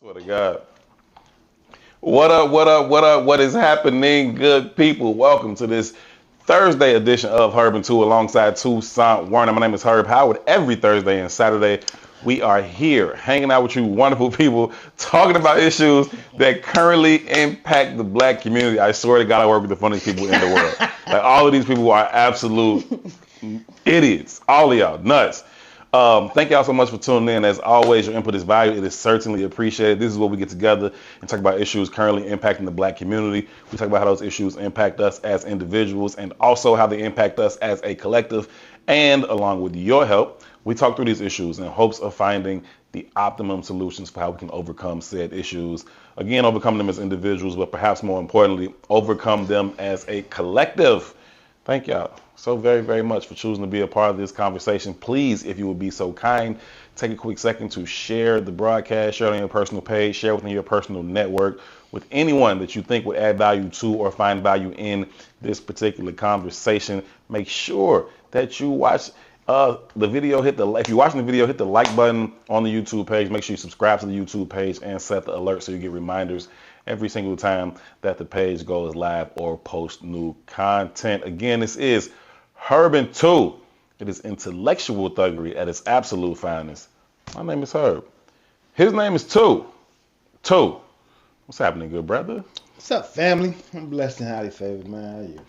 Swear to God. What up, what up, what up? What is happening, good people? Welcome to this Thursday edition of Herb and Two alongside Toussaint Warner. My name is Herb Howard. Every Thursday and Saturday, we are here hanging out with you wonderful people, talking about issues that currently impact the black community. I swear to God, I work with the funniest people in the world. Like, all of these people are absolute idiots. All of y'all, nuts. Thank y'all so much for tuning in. As always, your input is valued. It is certainly appreciated. This is where we get together and talk about issues currently impacting the black community. We talk about how those issues impact us as individuals and also how they impact us as a collective. And along with your help, we talk through these issues in hopes of finding the optimum solutions for how we can overcome said issues. Again, overcome them as individuals, but perhaps more importantly, overcome them as a collective. Thank y'all so very, very much for choosing to be a part of this conversation. Please, if you would be so kind, take a quick second to share the broadcast, share it on your personal page, share within your personal network with anyone that you think would add value to or find value in this particular conversation. Make sure that you watch the video. If you're watching the video, hit the like button on the YouTube page. Make sure you subscribe to the YouTube page and set the alert so you get reminders every single time that the page goes live or post new content. Again, this is Herb and Two. It is intellectual thuggery at its absolute finest. My name is Herb. His name is Two. Two. What's happening, good brother? What's up, family? I'm blessed and highly favored, man. How are you?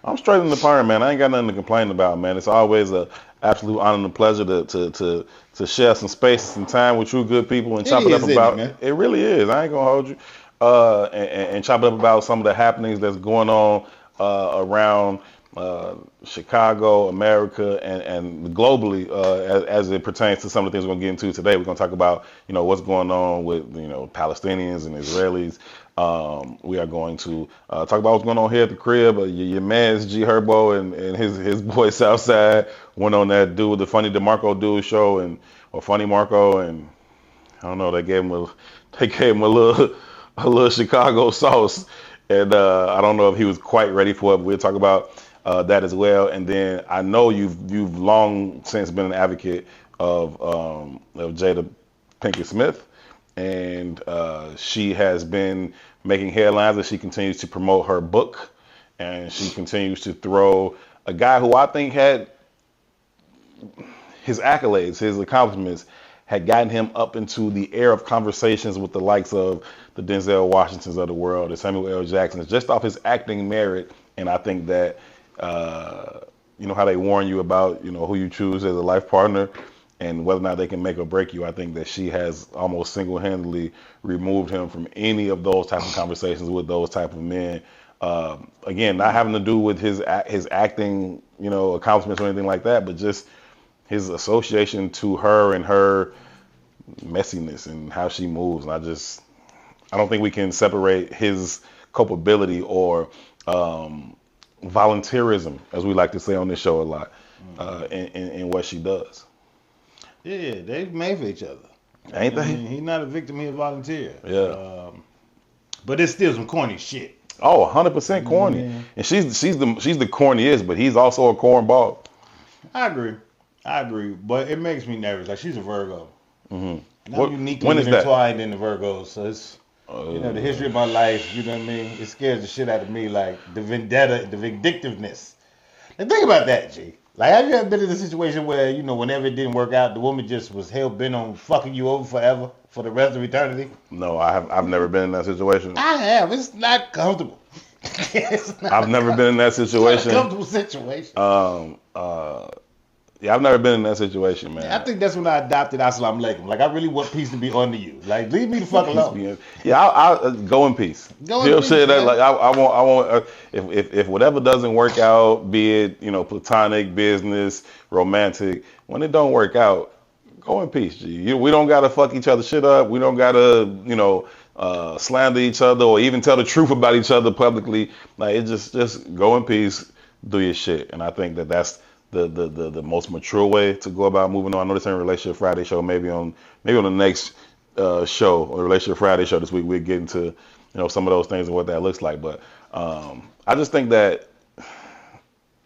I'm straight in the park, man. I ain't got nothing to complain about, man. It's always a absolute honor and pleasure to share some space and time with you good people and chop it up about it. It really is. I ain't gonna hold you. And chop it up about some of the happenings that's going on around Chicago, America, and globally as it pertains to some of the things we're going to get into today. We're going to talk about, what's going on with, Palestinians and Israelis. We are going to talk about what's going on here at the crib. Your man's G Herbo and his boy Southside went on that dude, the Funny DeMarco dude show, or Funny Marco, and I don't know, they gave him a little Chicago sauce, and I don't know if he was quite ready for it, but we'll talk about that as well. And then I know you've long since been an advocate of Jada Pinkett Smith, and she has been making headlines as she continues to promote her book, and she continues to throw a guy who I think had his accolades, his accomplishments, had gotten him up into the air of conversations with the likes of the Denzel Washingtons of the world, the Samuel L. Jacksons, just off his acting merit. And I think that, how they warn you about, who you choose as a life partner and whether or not they can make or break you. I think that she has almost single-handedly removed him from any of those type of conversations with those type of men. Again, not having to do with his acting, accomplishments or anything like that, but just his association to her and her messiness and how she moves. And I don't think we can separate his culpability or volunteerism, as we like to say on this show a lot, in what she does. Yeah, they made for each other. Ain't they? He's not a victim, he's a volunteer. Yeah. But it's still some corny shit. Oh, 100% corny. Yeah. And she's the corniest, but he's also a cornball. I agree, but it makes me nervous. Like, she's a Virgo. Mm-hmm. I'm uniquely intertwined in the Virgos, so it's the history of my life. You know what I mean? It scares the shit out of me, like the vendetta, the vindictiveness. Like, think about that, G. Like, have you ever been in a situation where whenever it didn't work out, the woman just was hell bent on fucking you over forever for the rest of eternity? No, I've never been in that situation. I have. It's not comfortable. I've never been in that situation. It's not a comfortable situation. Yeah, I've never been in that situation, man. I think that's when I adopted Assalamu Alaikum. Like, I really want peace to be under you. Like, leave me the fuck alone. Yeah, I'll go in peace. Shit, like, I want. If whatever doesn't work out, be it platonic, business, romantic, when it don't work out, go in peace. G. We don't gotta fuck each other shit up. We don't gotta slander each other or even tell the truth about each other publicly. Like, it just go in peace, do your shit. And I think that's the most mature way to go about moving on. I know this ain't a Relationship Friday show. Maybe on the next show, or the Relationship Friday show this week, we'll get into some of those things and what that looks like. But I just think that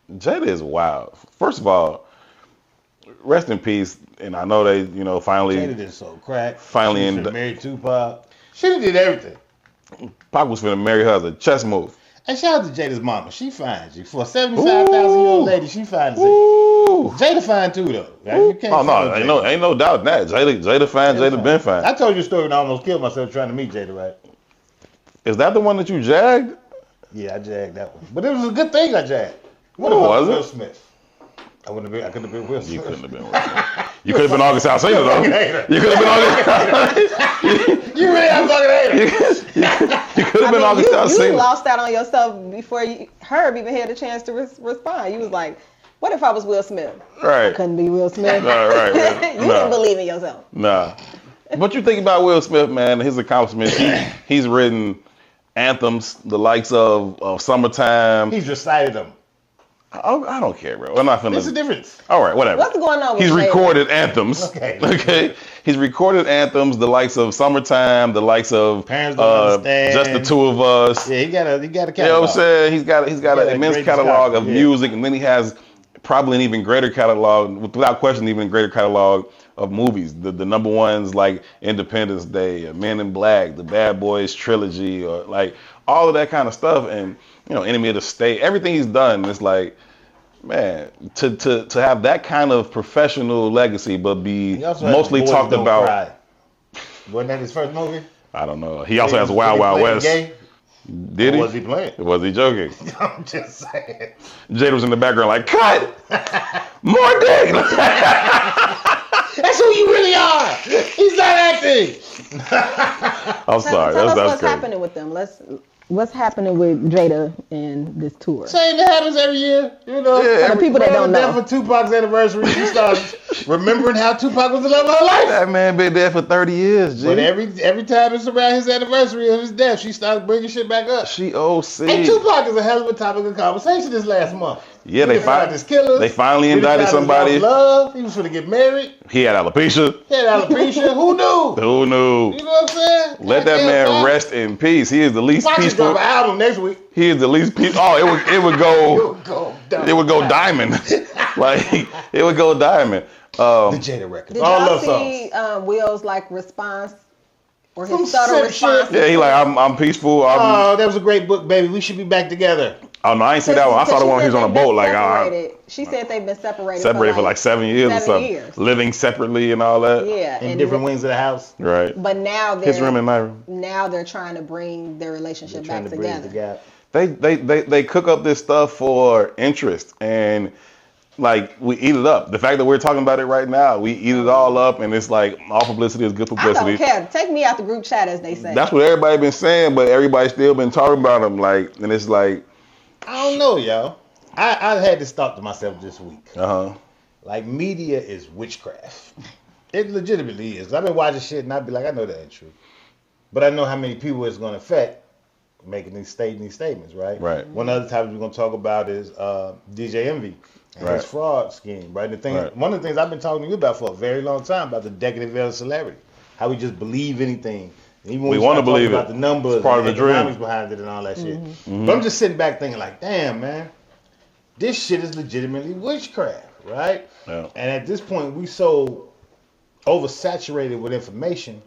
Jada is wild. First of all, rest in peace. And I know they, finally. Jada did so crack. Finally, married Tupac. She done did everything. Pac was finna marry her as a chess move. And shout out to Jada's mama. She fine, G. For a 75,000-year-old lady, she fine as hell. Jada fine too, though. Like, you can't ain't no doubt in that. Jada fine, Jada been fine. I told you a story when I almost killed myself trying to meet Jada, right? Is that the one that you jagged? Yeah, I jagged that one. But it was a good thing I jagged. What was it? Will Smith. I couldn't have been Will Smith. You couldn't have been Will Smith. You could have been August Alsina, though. You could have been August. You really are a fucking hater. You could have been August Alsina. You lost out on yourself before Herb even had a chance to respond. You was like, what if I was Will Smith? Right. I couldn't be Will Smith. Right. You didn't believe in yourself. Nah. But you think about Will Smith, man, his accomplishments. He's written anthems, the likes of Summertime. He's recited them. I don't care, bro. I'm not finna. What's the difference? All right, whatever. What's going on with He's Jada? recorded anthems. Okay. He's recorded anthems, the likes of Summertime, the likes of Parents Don't Understand. Just the Two of Us. Yeah, he got a catalog. You know what I'm saying? He's got an immense catalog of music, and then he has probably an even greater catalog, without question, an even greater catalog of movies. The number ones like Independence Day, Men in Black, the Bad Boys trilogy, or like all of that kind of stuff, and Enemy of the State. Everything he's done, it's like, man, to have that kind of professional legacy, but be mostly talked about. Cry. Wasn't that his first movie? I don't know. He also has Wild Wild West. Gay? Did he? Or was he playing? Was he joking? I'm just saying. Jada was in the background like, cut! More dick! That's who you really are! He's not acting! I'm sorry. Tell us that's what's crazy. happening with them. What's happening with Jada and this tour? Same that happens every year. Yeah, for the people that don't know. For Tupac's anniversary, she starts remembering how Tupac was the love of her life. That man been there for 30 years, G. But every time it's around his anniversary of his death, she starts bringing shit back up. She OC. And Tupac is a hell of a topic of conversation this last month. Yeah, they finally indicted somebody. Love. He was going to get married. He had alopecia. Who knew? Who knew? You know what I'm saying? Let that man rest in peace. He is the least peaceful. Drop an album next week. He is the least peaceful. Oh, it would go diamond. Like it would go diamond. The Jada record. Did y'all see Will's response or his subtle response? Yeah, he like I'm peaceful. That was a great book, baby. We should be back together. Oh no, I ain't see that one. I saw the one where he was on a boat. She said they've been separated for like 7 years or something. Living separately and all that. Yeah, in different wings of the house. Right. But now his room and my room. Now they're trying to bring their relationship back together. They cook up this stuff for interest, and like we eat it up. The fact that we're talking about it right now, we eat it all up, and it's like all publicity is good publicity. I don't care. Take me out the group chat, as they say. That's what everybody been saying, but everybody still been talking about them. Like, and it's like, I don't know, y'all. I had this thought to myself this week. Like media is witchcraft. It legitimately is. I've been watching shit and I'd be like, I know that ain't true, but I know how many people it's gonna affect. Making these statements, right? Right. One other topic we're gonna talk about is DJ Envy and his fraud scheme, right? One of the things I've been talking to you about for a very long time about the decadent veil of celebrity, how we just believe anything. Even when we want to believe about the numbers, it's part of the economics behind it, and all that shit. But I'm just sitting back thinking, like, damn, man, this shit is legitimately witchcraft, right? Yeah. And at this point, we so oversaturated with information.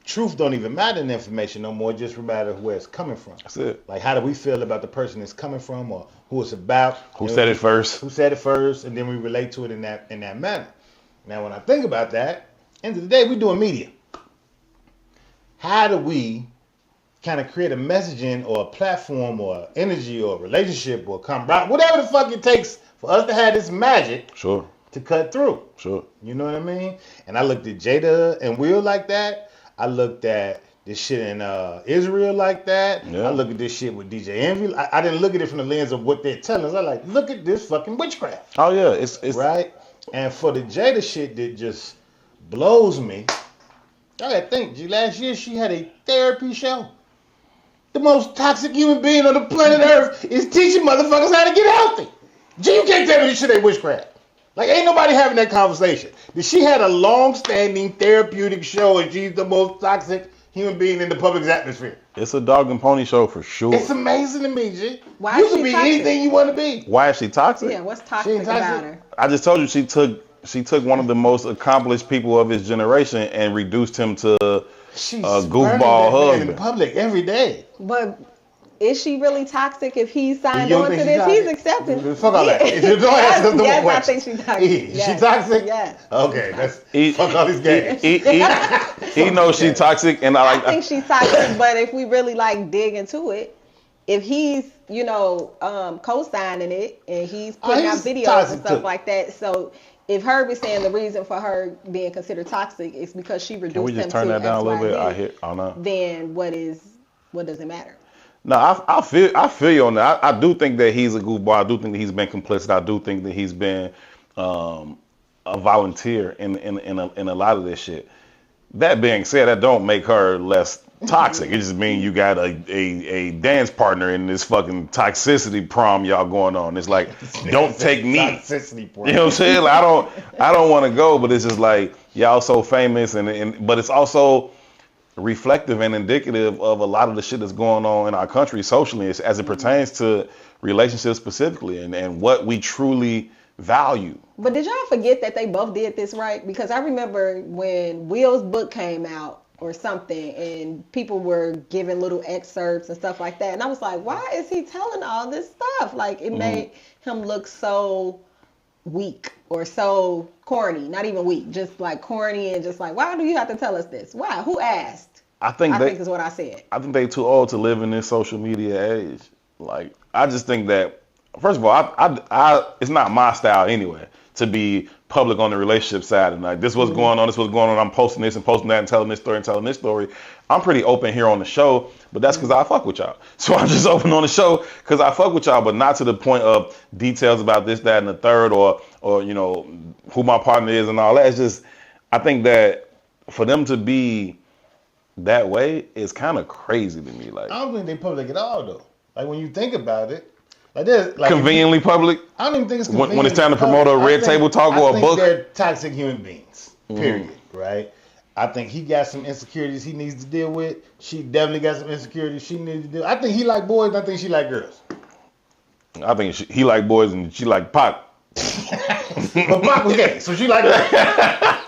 Truth don't even matter in information no more. It just matters where it's coming from. That's it. Like, how do we feel about the person it's coming from, or who it's about? Who said it first? Who said it first, and then we relate to it in that manner. Now, when I think about that, end of the day, we doing media. How do we kind of create a messaging or a platform or energy or a relationship or camaraderie, whatever the fuck it takes for us to have this magic to cut through? Sure. You know what I mean? And I looked at Jada and Will like that. I looked at this shit in Israel like that. Yeah. I look at this shit with DJ Envy. I didn't look at it from the lens of what they're telling us. I like, look at this fucking witchcraft. Oh yeah, it's right. And for the Jada shit that just blows me, I gotta think. Last year she had a therapy show. The most toxic human being on the planet Earth is teaching motherfuckers how to get healthy. You can't tell me this shit ain't witchcraft. Like, ain't nobody having that conversation. She had a long-standing therapeutic show, and she's the most toxic human being in the public atmosphere. It's a dog and pony show for sure. It's amazing to me, G. Why you is can she be toxic? anything you want to be. Why is she toxic? Yeah, what's toxic about her? I just told you she took one of the most accomplished people of his generation and reduced him to She's goofball husband in public every day. But is she really toxic if he's signed on to this? He's accepting. Fuck all that. Yes, I think she's toxic. She toxic? Yes. Okay, fuck all these games. He knows she's toxic, and I think she's toxic. But if we really like dig into it, if he's co-signing it and he's putting out videos and stuff like that, so if Herb is saying the reason for her being considered toxic is because she reduced him to Can we just turn that down a little bit? Then what does it matter? No, I feel you on that. I do think that he's a goofball. I do think that he's been complicit. I do think that he's been a volunteer in a lot of this shit. That being said, that don't make her less toxic. It just means you got a dance partner in this fucking toxicity prom y'all going on. It's like, don't take me. Toxicity prom. You know what I'm saying? Like, I don't want to go, but it's just like y'all so famous, but it's also reflective and indicative of a lot of the shit that's going on in our country socially as it pertains to relationships specifically and what we truly value. But did y'all forget that they both did this right? Because I remember when Will's book came out or something and people were giving little excerpts and stuff like that. And I was like, why is he telling all this stuff? Like it made him look so weak or so corny, not even weak, just like corny and just like, why do you have to tell us this? Why? Who asked? I think is what I said. I think they too old to live in this social media age. Like, I just think that, first of all, I it's not my style anyway to be public on the relationship side and like this what's going on, I'm posting this and posting that and telling this story and telling this story. I'm pretty open here on the show, but that's because I fuck with y'all. So I'm just open on the show because I fuck with y'all, but not to the point of details about this, that, and the third, or you know, who my partner is and all that. It's just, I think that for them to be that way is kind of crazy to me. Like, I don't think they public at all though. Like when you think about it, like this, like conveniently public. I don't even think it's convenient when it's time to promote a red table talk or a book. They're toxic human beings. Period. Right. I think he got some insecurities he needs to deal with. She definitely got some insecurities she needs to deal with. I think he like boys. I think she like girls. I think he like boys and she like Pac. But Pac was gay, so she like that.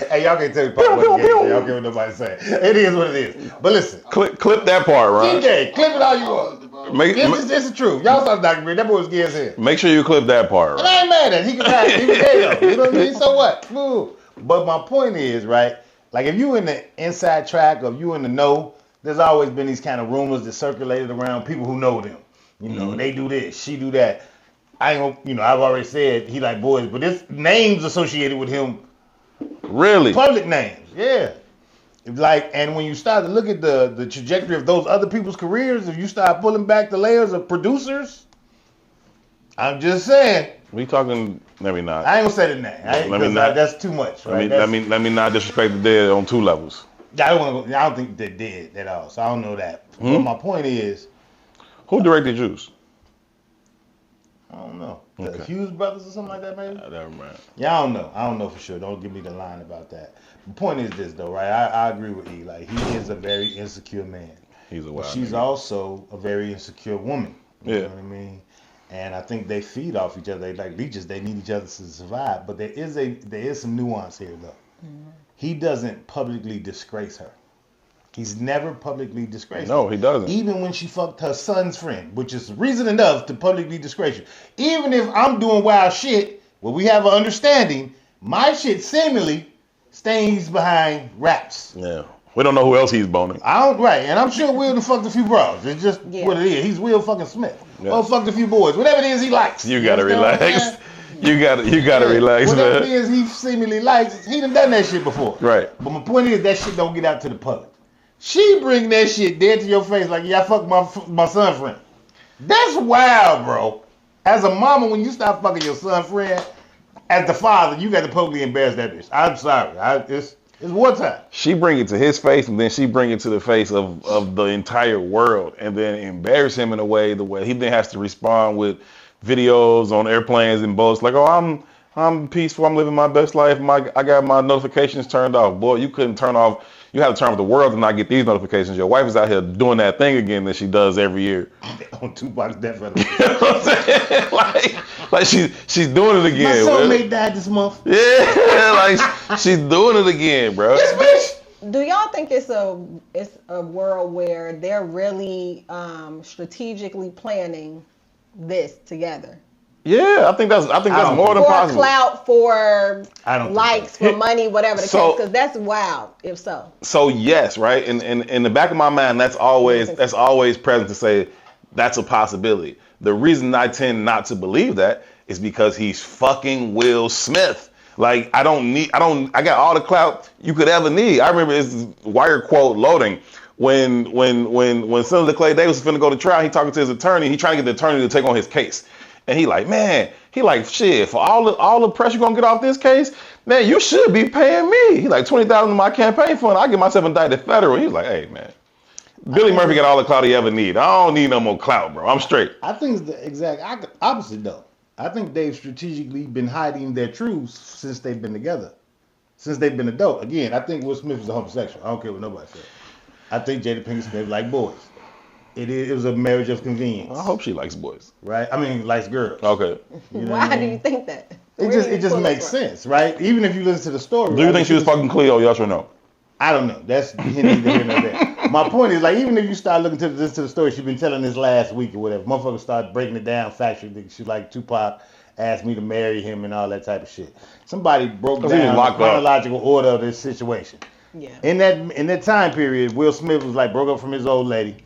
Hey, y'all can't tell me Pac was gay. Y'all can't nobody say. It is what it is. But listen. Clip that part, right? DJ, clip it all you want. It's the truth. Y'all saw the documentary. That boy was gay as hell. Make sure you clip that part, right? And I ain't mad at it. He can rap. He was gay though. You know what I mean? So what? Move. But my point is, right, like if you in the inside track or if you in the know, there's always been these kind of rumors that circulated around people who know them. You know, they do this, she do that. I ain't gonna, you know, I've already said he like boys, but there's names associated with him. Really? Public names, yeah. Like, and when you start to look at the trajectory of those other people's careers, if you start pulling back the layers of producers, I'm just saying. We talking, maybe not. I ain't gonna say the name. Let me not. That's too much. Right? Let me not disrespect the dead on two levels. I don't think they're dead at all. So I don't know that. But my point is, who directed Juice? I don't know. The Hughes brothers or something like that, maybe. Never mind. Yeah, I don't know. I don't know for sure. Don't give me the line about that. The point is this, though, right? I agree with E. Like, he is a very insecure man. He's a wild. She's also a very insecure woman. You know what I mean? And I think they feed off each other. They like leeches. They need each other to survive. But there is some nuance here, though. Mm-hmm. He doesn't publicly disgrace her. He's never publicly disgraced her. No, he doesn't. Even when she fucked her son's friend, which is reason enough to publicly disgrace you. Even if I'm doing wild shit, where we have an understanding, my shit seemingly stays behind wraps. Yeah. We don't know who else he's boning. Right, and I'm sure Will done fucked a few bros. It's just what it is. He's Will fucking Smith. Yeah. Oh, fucked a few boys. Whatever it is he likes. You gotta relax. You gotta relax, man. Whatever it is he seemingly likes, he done that shit before. Right. But my point is that shit don't get out to the public. She bring that shit dead to your face like, yeah, I fucked my son friend. That's wild, bro. As a mama, when you start fucking your son friend, as the father, you got to publicly embarrass that bitch. I'm sorry. It's wartime. She bring it to his face, and then she bring it to the face of the entire world, and then embarrass him in a way the way he then has to respond with videos on airplanes and boats like, oh, I'm peaceful, I'm living my best life, I got my notifications turned off. Boy, you couldn't turn off. You have to turn off the world to not get these notifications. Your wife is out here doing that thing again that she does every year. On Tupac's death anniversary. You know what I'm saying? Like she's doing it again. My soulmate died this month. Yeah, like she's doing it again, bro. This bitch. Do y'all think it's a world where they're really strategically planning this together? Yeah, I think that's more than For possible. clout, for I don't think likes, so. for money, whatever the case, because that's wild. If so, So yes, right. In the back of my mind, that's always present to say that's a possibility. The reason I tend not to believe that is because he's fucking Will Smith. Like I got all the clout you could ever need. I remember this wire quote loading when Senator Clay Davis was finna go to trial. He talking to his attorney. He trying to get the attorney to take on his case. And he like, man, shit, for all the pressure you're gonna get off this case, man, you should be paying me. He like $20,000 in my campaign fund. I get myself indicted federal. He was like, hey man, Billy Murphy got all the clout he ever need. I don't need no more clout, bro. I'm straight. I think it's the exact opposite though. I think they've strategically been hiding their truths since they've been together. Since they've been adult. Again, I think Will Smith is a homosexual. I don't care what nobody says. I think Jada Pinkett Smith like boys. It was a marriage of convenience. I hope she likes boys. Right? I mean, likes girls. Okay. You know why do you think that? It just makes sense, right? Even if you listen to the story. Do you think she was fucking Cleo? Yes or no? I don't know. That's neither here nor there. My point is, like, even if you start looking to the story she's been telling this last week or whatever, motherfuckers start breaking it down factually. She's like, Tupac asked me to marry him and all that type of shit. Somebody broke down the chronological order of this situation. Yeah. In that time period, Will Smith was like broke up from his old lady.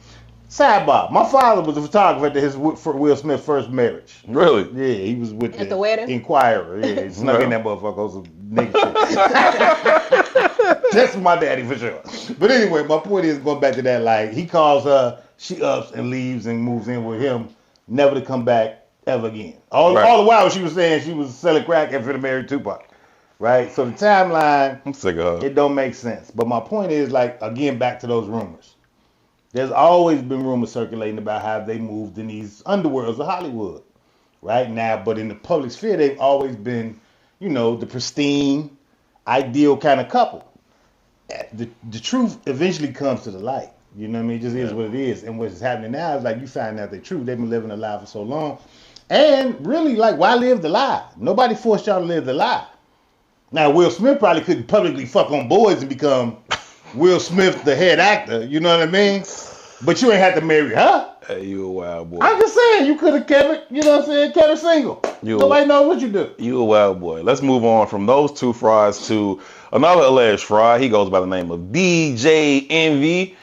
Sidebar: my father was a photographer for Will Smith's first marriage. Really? Yeah, he was with at the wedding. Inquirer. Yeah, he snuck in that motherfucker on some nigga shit. That's my daddy for sure. But anyway, my point is going back to that. Like he calls her, she ups and leaves and moves in with him, never to come back ever again. All the while she was saying she was selling crack and finna marry Tupac. Right? So the timeline, I'm sick of her. It don't make sense. But my point is, like, again, back to those rumors. There's always been rumors circulating about how they moved in these underworlds of Hollywood. Right now, but in the public sphere, they've always been, the pristine, ideal kind of couple. The truth eventually comes to the light. You know what I mean? It just is what it is. And what's happening now is like you find out they're true. They've been living a lie for so long. And really, like, why live the lie? Nobody forced y'all to live the lie. Now, Will Smith probably couldn't publicly fuck on boys and become Will Smith, the head actor. You know what I mean? But you ain't have to marry her. Hey, you a wild boy. I'm just saying, you could have kept it single. Nobody knows what you do. You a wild boy. Let's move on from those two frauds to another alleged fraud. He goes by the name of DJ Envy.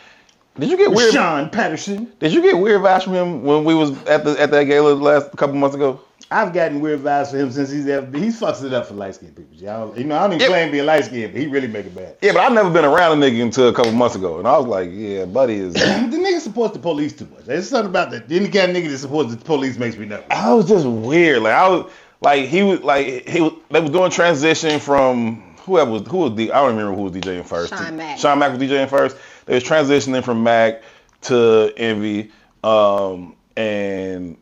Did you get weird? Sean Patterson. Did you get weird vibes from him when we was at that gala last couple months ago? I've gotten weird vibes from him since he fucks it up for light skinned people. I don't even claim being light skinned, but he really make it bad. Yeah, but I've never been around a nigga until a couple months ago, and I was like, yeah, buddy is. The nigga supports the police too much. There's something about that. Any kind of nigga that supports the police makes me nervous. I was just weird. They was doing transition from who was I don't remember who was DJing first. Sean Mack was DJing first. They was transitioning from Mac to Envy, and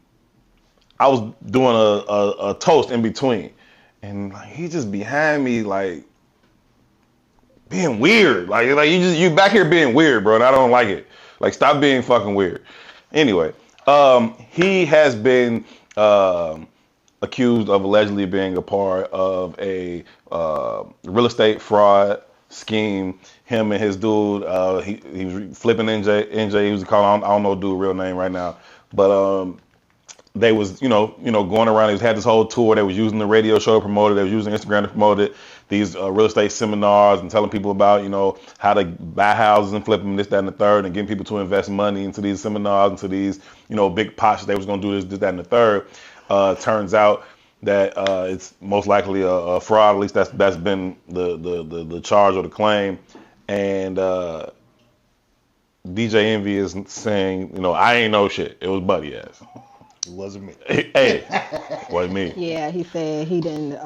I was doing a toast in between, and like he just behind me like being weird, like you back here being weird, bro, and I don't like it. Like stop being fucking weird. Anyway, he has been accused of allegedly being a part of a real estate fraud scheme. Him and his dude, he was flipping NJ. He was calling, I don't know dude's real name right now, but they was, going around. They had this whole tour. They was using the radio show to promote it. They was using Instagram to promote it. These real estate seminars and telling people about, how to buy houses and flip them, this, that, and the third, and getting people to invest money into these seminars, into these, big pots. They was going to do this, that, and the third. Turns out that it's most likely a fraud. At least that's been the charge or the claim. And DJ Envy is saying, I ain't know shit. It was Buddy ass. It wasn't me. Hey, wasn't me. Yeah, he said he didn't.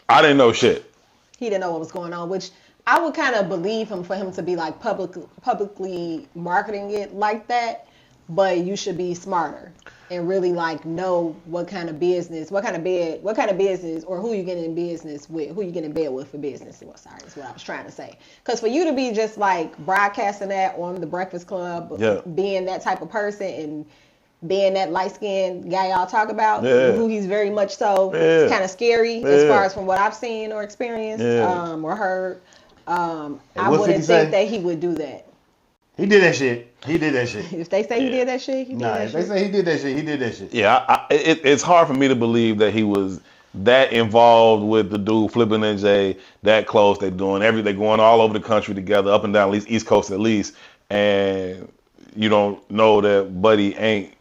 I didn't know shit. He didn't know what was going on, which I would kind of believe him for him to be like publicly marketing it like that. But you should be smarter and really like know what kind of business, or who you get in business with, who you get in bed with for business. Well, sorry, that's what I was trying to say. Because for you to be just like broadcasting that on the Breakfast Club, being that type of person and being that light-skinned guy y'all talk about, who he's very much so, it's kind of scary as far as from what I've seen or experienced or heard. I what wouldn't 50 say? think that he would do that. He did that shit. He did that shit. If they say he did that shit, he did that If shit. they say he did that shit, he did that shit. Yeah, it's hard for me to believe that he was that involved with the dude flipping NJ, that close. They're doing everything, going all over the country together, up and down, at least East Coast at least, and you don't know that Buddy ain't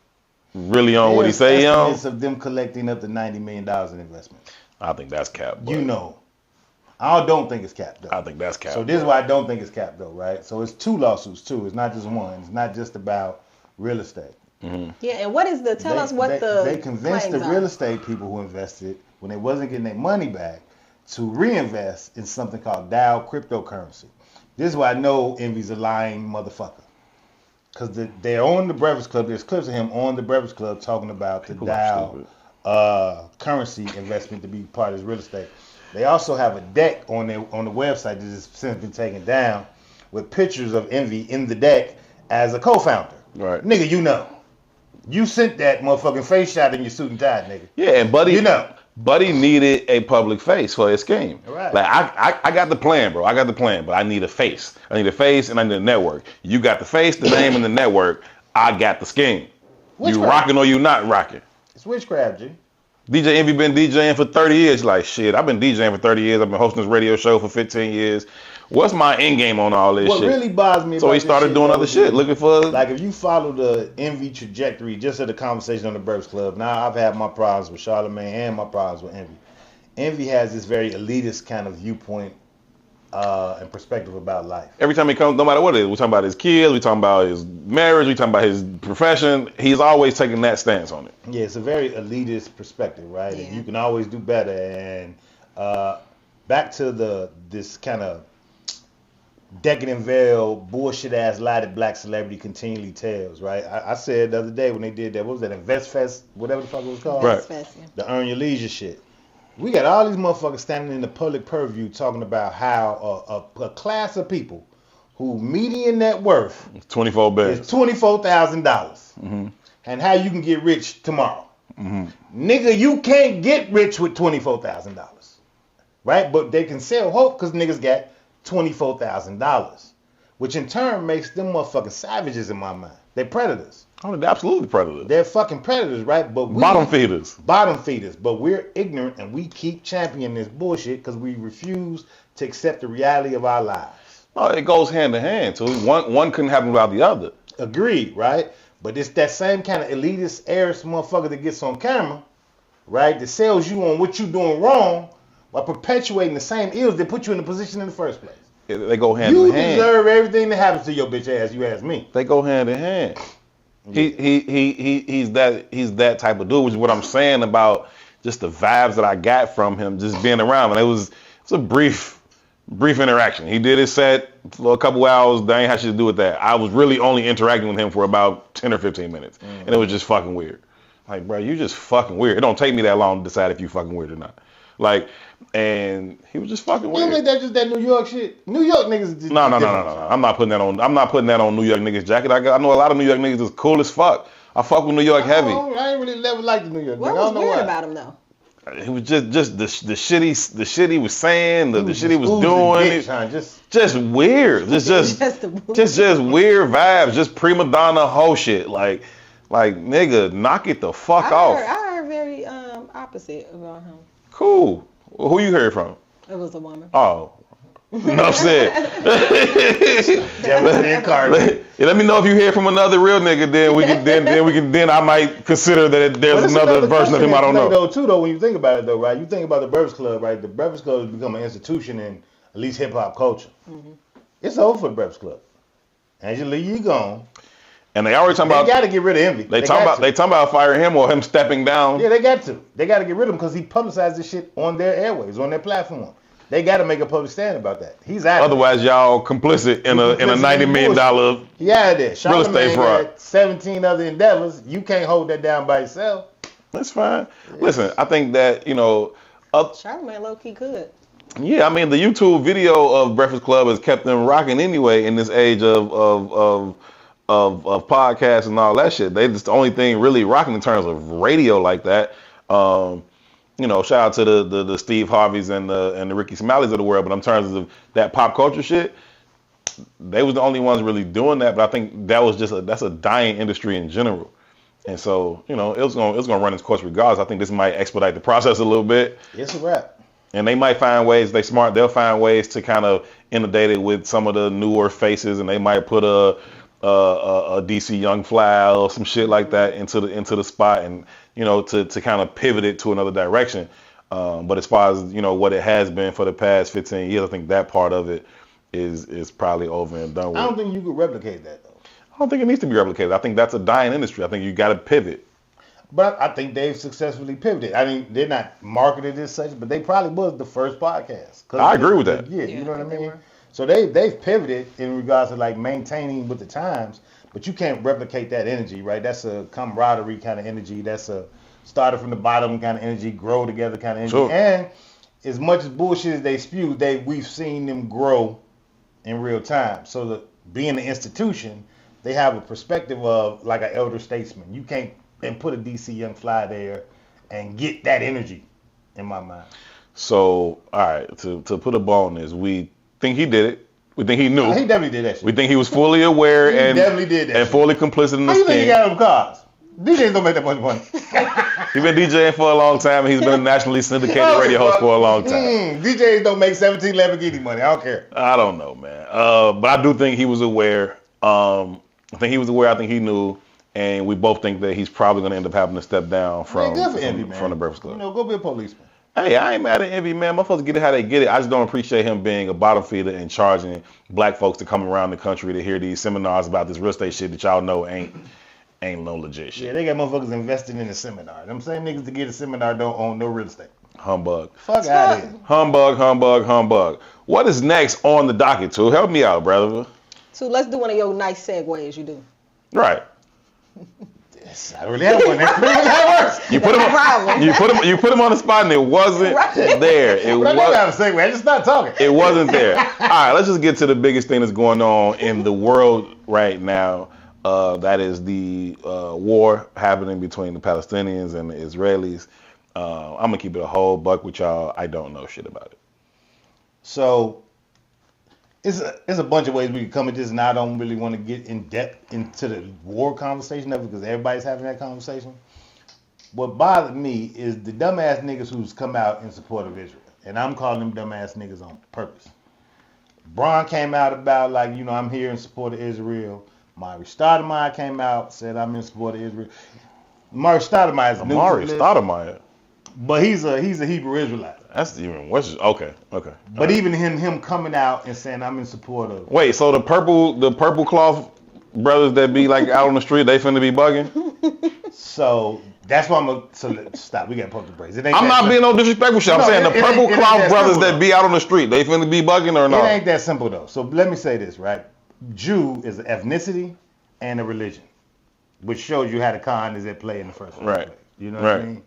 really on what he say he on. Estimates of them collecting up to $90 million in investment. I think that's cap. You know. I don't think it's capped though. I think that's cap. So this is why I don't think it's capped though, right? So it's 2 lawsuits too. It's not just one. It's not just about real estate. Mm-hmm. Yeah, and what is the? Tell us what they convinced the real estate people who invested when they wasn't getting their money back to reinvest in something called Dow cryptocurrency. This is why I know Envy's a lying motherfucker. Because they're on the Breakfast Club. There's clips of him on the Breakfast Club talking about the Dow currency investment to be part of his real estate. They also have a deck on the website that has since been taken down with pictures of Envy in the deck as a co-founder. Right. Nigga, you know. You sent that motherfucking face shot in your suit and tie, nigga. Yeah, and Buddy, you know. Buddy needed a public face for his scheme. Right. Like I got the plan, bro. I got the plan, but I need a face. I need a face and I need a network. You got the face, the name, and the network. I got the scheme. Witchcraft. You rocking or you not rocking? It's witchcraft, G. DJ Envy been DJing for 30 years. Like, shit, I've been DJing for 30 years. I've been hosting this radio show for 15 years. What's my end game on all this shit? What really bothers me so he started doing other shit, looking for... Like, if you follow the Envy trajectory, just at the conversation on the Burps Club, now I've had my problems with Charlamagne and my problems with Envy. Envy has this very elitist kind of viewpoint and perspective about life. Every time he comes, no matter what it is, we talking about his kids, we talking about his marriage, we talking about his profession, he's always taking that stance on it. Yeah, it's a very elitist perspective, right? Yeah. And you can always do better. And back to this kind of decadent veil, bullshit ass lie that black celebrity continually tells, right? I said the other day when they did that, what was that, Invest Fest, whatever the fuck it was called? Right. The Earn Your Leisure shit. We got all these motherfuckers standing in the public purview talking about how a class of people who median net worth 24 bands is $24,000 mm-hmm. and how you can get rich tomorrow. Mm-hmm. Nigga, you can't get rich with $24,000, right? But they can sell hope because niggas got $24,000, which in turn makes them motherfucking savages in my mind. They're predators. Oh, they're absolutely predators. They're fucking predators, right? But bottom feeders. Bottom feeders. But we're ignorant and we keep championing this bullshit because we refuse to accept the reality of our lives. Oh, it goes hand in hand too. One couldn't happen without the other. Agreed, right? But it's that same kind of elitist, heiress motherfucker that gets on camera, right? That sells you on what you're doing wrong while perpetuating the same ills that put you in the position in the first place. They go hand You in hand. deserve everything that happens to your bitch ass, you ask me. They go hand in hand. He's that type of dude, which is what I'm saying about just the vibes that I got from him just being around. And it's a brief interaction. He did his set for a couple hours. That ain't had shit to do with that. I was really only interacting with him for about 10 or 15 minutes. And it was just fucking weird. Like, bro, you just fucking weird. It don't take me that long to decide if you fucking weird or not. Like, and he was just fucking weird. You don't think that's just that New York shit? New York niggas just No. I'm not putting that on New York niggas jacket. I know a lot of New York niggas is cool as fuck. I fuck with New York heavy. I ain't really never liked the New York nigga. What was weird about him though? It was just the shit he was saying, the shit he was doing. Just weird. Just weird vibes. Just prima donna hoe shit. Like nigga, knock it the fuck off. I heard very opposite about him. Cool. Well, who you heard from? It was a woman. Oh. Enough said. Let me know if you hear from another real nigga. Then I might consider that there's another version of him I don't know. Though, when you think about it, though, right? You think about the Breakfast Club, right? The Breakfast Club has become an institution in at least hip hop culture. Mm-hmm. It's over for the Breakfast Club. Angela, you gone. And they already talking about. They got to get rid of Envy. They talking about firing him or him stepping down. Yeah, they got to. They got to get rid of him because he publicized this shit on their airways, on their platform. They got to make a public stand about that. He's out. Otherwise, y'all complicit in a $90 million he out there. Real estate fraud. 17 other endeavors. You can't hold that down by yourself. That's fine. Yes. Listen, I think that Charlamagne low key could. Yeah, I mean the YouTube video of Breakfast Club has kept them rocking anyway in this age of podcasts and all that shit. They just the only thing really rocking in terms of radio like that. shout out to the Steve Harveys and the Ricky Smalleys of the world, but in terms of that pop culture shit, they was the only ones really doing that. But I think that's a dying industry in general. And so, it was gonna run its course regardless. I think this might expedite the process a little bit. It's a wrap. And they might find ways, they'll find ways to kind of inundate it with some of the newer faces, and they might put a DC Young Fly or some shit like that into the spot, and to kind of pivot it to another direction. But as far as what it has been for the past 15 years, I think that part of it is probably over and done with. I don't think you could replicate that though. I don't think it needs to be replicated. I think that's a dying industry. I think you got to pivot. But I think they've successfully pivoted. I mean, they're not marketed as such, but they probably was the first podcast. I agree with that. Yeah, you know what I mean? So they've pivoted in regards to like maintaining with the times, but you can't replicate that energy, right? That's a camaraderie kind of energy. That's a started from the bottom kind of energy, grow together kind of energy. Sure. And as much as bullshit as they spew, we've seen them grow in real time. So being an institution, they have a perspective of like an elder statesman. You can't then put a DC Young Fly there and get that energy in my mind. So, all right, to put a ball on this, we think he did it. We think he knew. Oh, he definitely did that shit. We think he was fully aware and definitely did that and shit. fully complicit in the How you think he scheme. got them cars? DJs don't make that much money. He's been DJing for a long time, and he's been a nationally syndicated radio host for a long time. DJs don't make 17 Lamborghini money. I don't care. I don't know, man. But I do think he was aware. I think he was aware. I think he knew. And we both think that he's probably going to end up having to step down from the Breakfast Club. Go be a policeman. Hey, I ain't mad at Envy, man. Motherfuckers get it how they get it. I just don't appreciate him being a bottom feeder and charging black folks to come around the country to hear these seminars about this real estate shit that y'all know ain't no legit shit. Yeah, they got motherfuckers investing in a seminar. Them same niggas to get a seminar don't own no real estate. Humbug. Fuck out of here. Humbug. What is next on the docket, too? Help me out, brother. So let's do one of your nice segues you do. Right. Yes, I really have one. That's really how it works. You put him on the spot and it wasn't there. It But I don't have a segue. I just start talking. It wasn't there. All right, let's just get to the biggest thing that's going on in the world right now. That is the war happening between the Palestinians and the Israelis. I'm gonna keep it a whole buck with y'all. I don't know shit about it. So it's a bunch of ways we can come at this, and I don't really want to get in depth into the war conversation of it because everybody's having that conversation. What bothered me is the dumbass niggas who's come out in support of Israel, and I'm calling them dumbass niggas on purpose. Braun came out about like, I'm here in support of Israel. Mari Stoudemire came out, said I'm in support of Israel. Mari Stoudemire is Mari Stoudemire, but he's a Hebrew Israelite. That's even what's okay. But even him coming out and saying I'm in support of. Wait, so the purple cloth brothers that be like out on the street, they finna be bugging? So that's why stop. We gotta pump the brakes. I'm not being no disrespectful shit. I'm saying the purple cloth brothers that be out on the street, they finna be bugging or not? It ain't that simple though. So let me say this, right? Jew is an ethnicity and a religion, which shows you how the con is at play in the first place. Right. You know what I mean?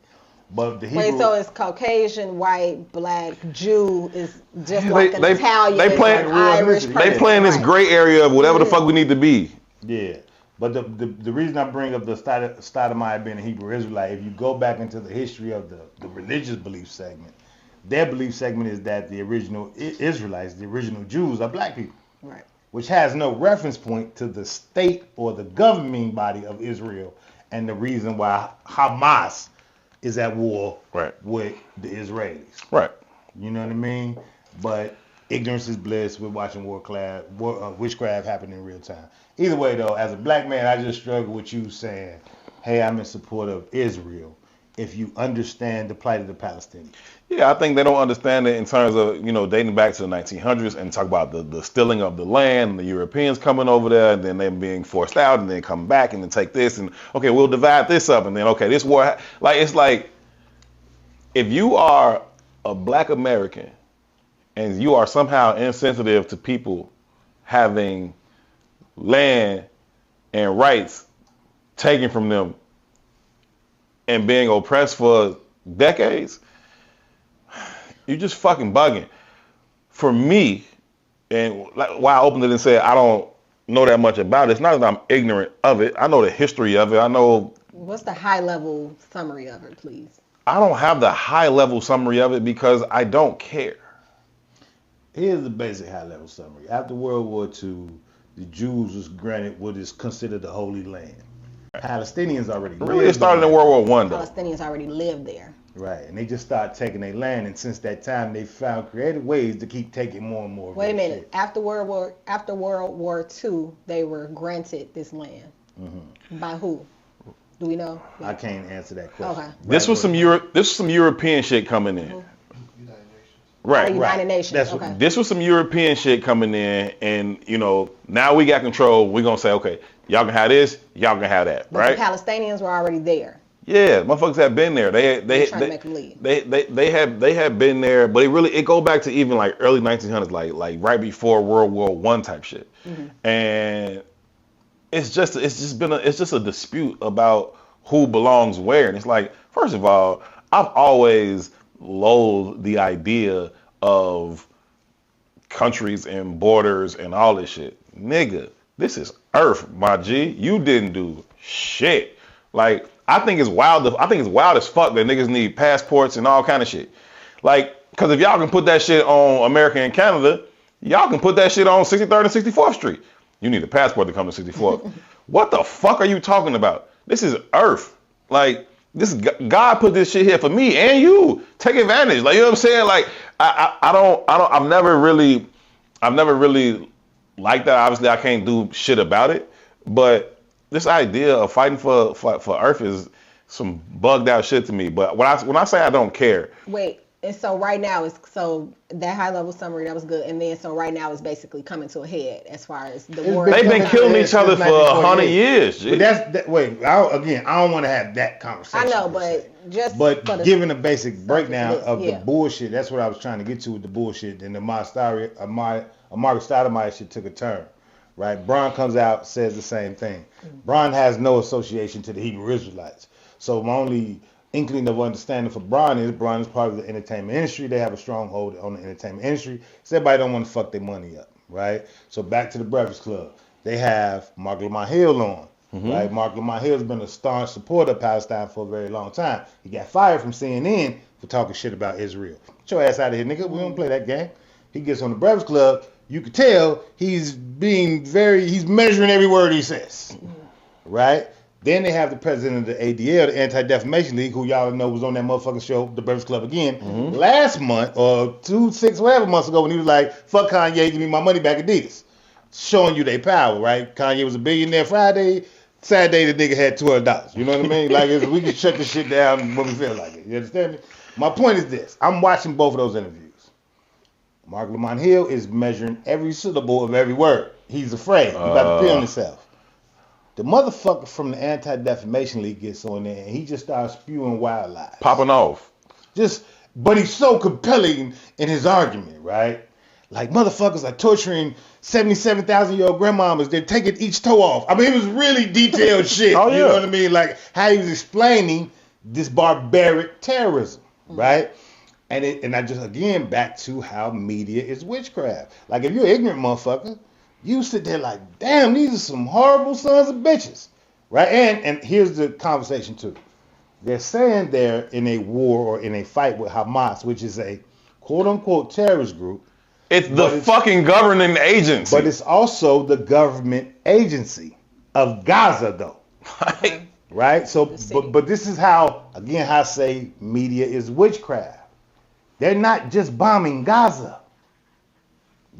But the Hebrew, Wait, so it's Caucasian, white, black, Jew is just like an Italian, they like Irish person. They playing this gray area of whatever the fuck we need to be. Yeah. But the reason I bring up the Stoudemire being a Hebrew Israelite, if you go back into the history of the religious belief segment, their belief segment is that the original Israelites, the original Jews, are black people. Right. Which has no reference point to the state or the governing body of Israel and the reason why Hamas is at war with the Israelis. Right. You know what I mean? But ignorance is bliss. We're watching witchcraft happen in real time. Either way, though, as a black man, I just struggle with you saying, hey, I'm in support of Israel, if you understand the plight of the Palestinians. Yeah, I think they don't understand it in terms of, dating back to the 1900s and talk about the stealing of the land and the Europeans coming over there and then them being forced out and then coming back and then take this and, okay, we'll divide this up and then, okay, this war. It's like, if you are a black American and you are somehow insensitive to people having land and rights taken from them and being oppressed for decades, you're just fucking bugging. For me, and why I opened it and said I don't know that much about it, it's not that I'm ignorant of it. I know the history of it. I know. What's the high level summary of it, please? I don't have the high level summary of it because I don't care. Here's the basic high level summary. After World War II, the Jews was granted what is considered the Holy Land. Palestinians already Really, it started in World War One, though. Palestinians already lived there. Right, and they just started taking their land, and since that time, they found creative ways to keep taking more and more. Wait a minute. Shit. After World War II, they were granted this land. Mm-hmm. By who? Do we know? I can't answer that question. Okay. This was some European shit coming in. Right. United Nations. That's okay. This was some European shit coming in, and now we got control. We're gonna say, okay, y'all can have this, y'all can have that, But right? the Palestinians were already there. Yeah, motherfuckers have been there. They trying to make them leave. They have been there, but it go back to even like early 1900s, like right before World War One type shit, and it's just a dispute about who belongs where, and it's like, first of all, I've always loathed the idea of countries and borders and all this shit. Nigga, this is Earth, my G. You didn't do shit. Like, I think it's wild as fuck that niggas need passports and all kind of shit. Like, because if y'all can put that shit on America and Canada, y'all can put that shit on 63rd and 64th Street. You need a passport to come to 64th. What the fuck are you talking about? This is Earth. Like, this God put this shit here for me and you. Take advantage. Like, you know what I'm saying? Like, I've never really liked that. Obviously, I can't do shit about it. But this idea of fighting for Earth is some bugged out shit to me. But when I say I don't care. Wait, and so right now that high level summary, that was good. And then so right now it's basically coming to a head as far as the war. They've been killing each other for 100 years. But I don't want to have that conversation. I know, but given a basic breakdown of the bullshit, that's what I was trying to get to with the bullshit. And the Margaret Stoudemire shit took a turn. Right? Bron comes out, says the same thing. Bron has no association to the Hebrew Israelites. So my only inkling of understanding for Bron is part of the entertainment industry. They have a stronghold on the entertainment industry. So everybody don't want to fuck their money up, right? So back to the Breakfast Club. They have Mark Lamont Hill on, right? Mark Lamont Hill has been a staunch supporter of Palestine for a very long time. He got fired from CNN for talking shit about Israel. Get your ass out of here, nigga. We don't play that game. He gets on the Breakfast Club. You could tell he's measuring every word he says, right? Then they have the president of the ADL, the Anti-Defamation League, who y'all know was on that motherfucking show, The Breakfast Club again, last month or 6 whatever months ago when he was like, fuck Kanye, give me my money back, Adidas. Showing you their power, right? Kanye was a billionaire Friday. Saturday, the nigga had $200. You know what I mean? Like, we can shut this shit down when we feel like it. You understand me? My point is this. I'm watching both of those interviews. Mark Lamont Hill is measuring every syllable of every word. He's afraid. He's about to pee on himself. The motherfucker from the Anti-Defamation League gets on there and he just starts spewing wild lies. Popping off. But he's so compelling in his argument, right? Like, motherfuckers are torturing 77,000-year-old grandmamas. They're taking each toe off. I mean, it was really detailed shit. Oh, yeah. You know what I mean? Like, how he was explaining this barbaric terrorism, right? And I just, again, back to how media is witchcraft. Like, if you're an ignorant motherfucker, you sit there like, damn, these are some horrible sons of bitches, right? And here's the conversation, too. They're saying they're in a war or in a fight with Hamas, which is a quote-unquote terrorist group. It's the fucking governing agency. But it's also the government agency of Gaza, though. Right? So, but this is how, again, how I say media is witchcraft. They're not just bombing Gaza.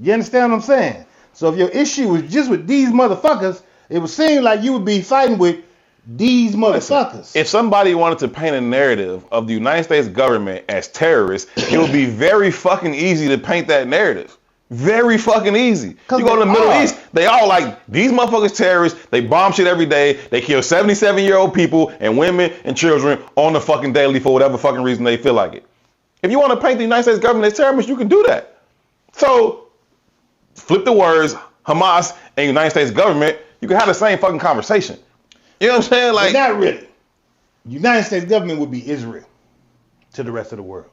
You understand what I'm saying? So if your issue was just with these motherfuckers, it would seem like you would be fighting with these motherfuckers. Listen, if somebody wanted to paint a narrative of the United States government as terrorists, it would be very fucking easy to paint that narrative. Very fucking easy. You go to the Middle East, they all like, these motherfuckers terrorists, they bomb shit every day, they kill 77-year-old people and women and children on the fucking daily for whatever fucking reason they feel like it. If you want to paint the United States government as terrorists, you can do that. So, flip the words, Hamas and United States government, you can have the same fucking conversation. You know what I'm saying? Like, but not really. United States government would be Israel to the rest of the world.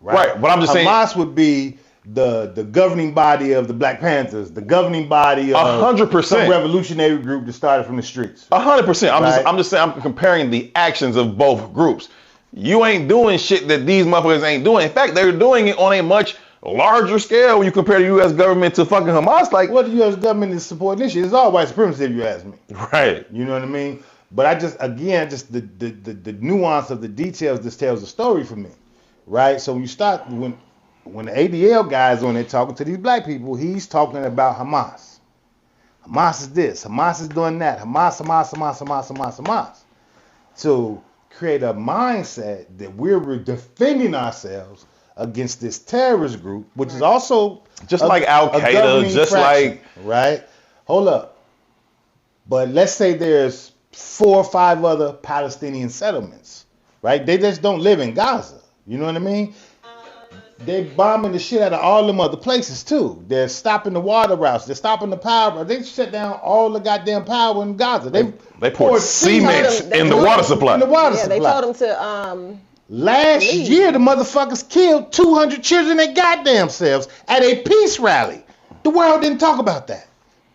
Right. But I'm just saying, Hamas would be the governing body of the Black Panthers, the governing body of 100%. Some revolutionary group that started from the streets. 100%. I'm just saying, I'm comparing the actions of both groups. You ain't doing shit that these motherfuckers ain't doing. In fact, they're doing it on a much larger scale when you compare the U.S. government to fucking Hamas. Like, well, the U.S. government is supporting this shit. It's all white supremacy, if you ask me. Right. You know what I mean? But I just, again, just the nuance of the details just tells the story for me, right? So when you start, when the ADL guy's on there talking to these black people, he's talking about Hamas. Hamas is this. Hamas is doing that. Hamas. To create a mindset that we're defending ourselves against this terrorist group, which is also just like Al Qaeda, just like right. Hold up, but let's say there's 4 or 5 other Palestinian settlements, right? They just don't live in Gaza. You know what I mean? They bombing the shit out of all them other places too. They're stopping the water routes. They're stopping the power. They shut down all the goddamn power in Gaza. They poured cement in the water supply. They told them to Last year, the motherfuckers killed 200 children their goddamn selves at a peace rally. The world didn't talk about that.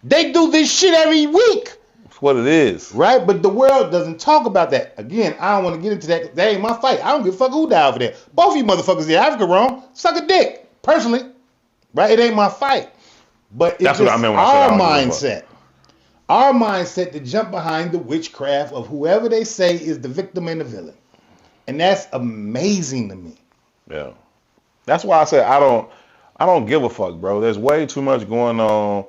They do this shit every week. That's what it is. Right? But the world doesn't talk about that. Again, I don't want to get into that. That ain't my fight. I don't give a fuck who died over there. Both of you motherfuckers did Africa wrong. Suck a dick. Personally. Right? It ain't my fight. But it's That's what I meant when I said I don't give a fuck. Our mindset to jump behind the witchcraft of whoever they say is the victim and the villain. And that's amazing to me. Yeah. That's why I said I don't give a fuck, bro. There's way too much going on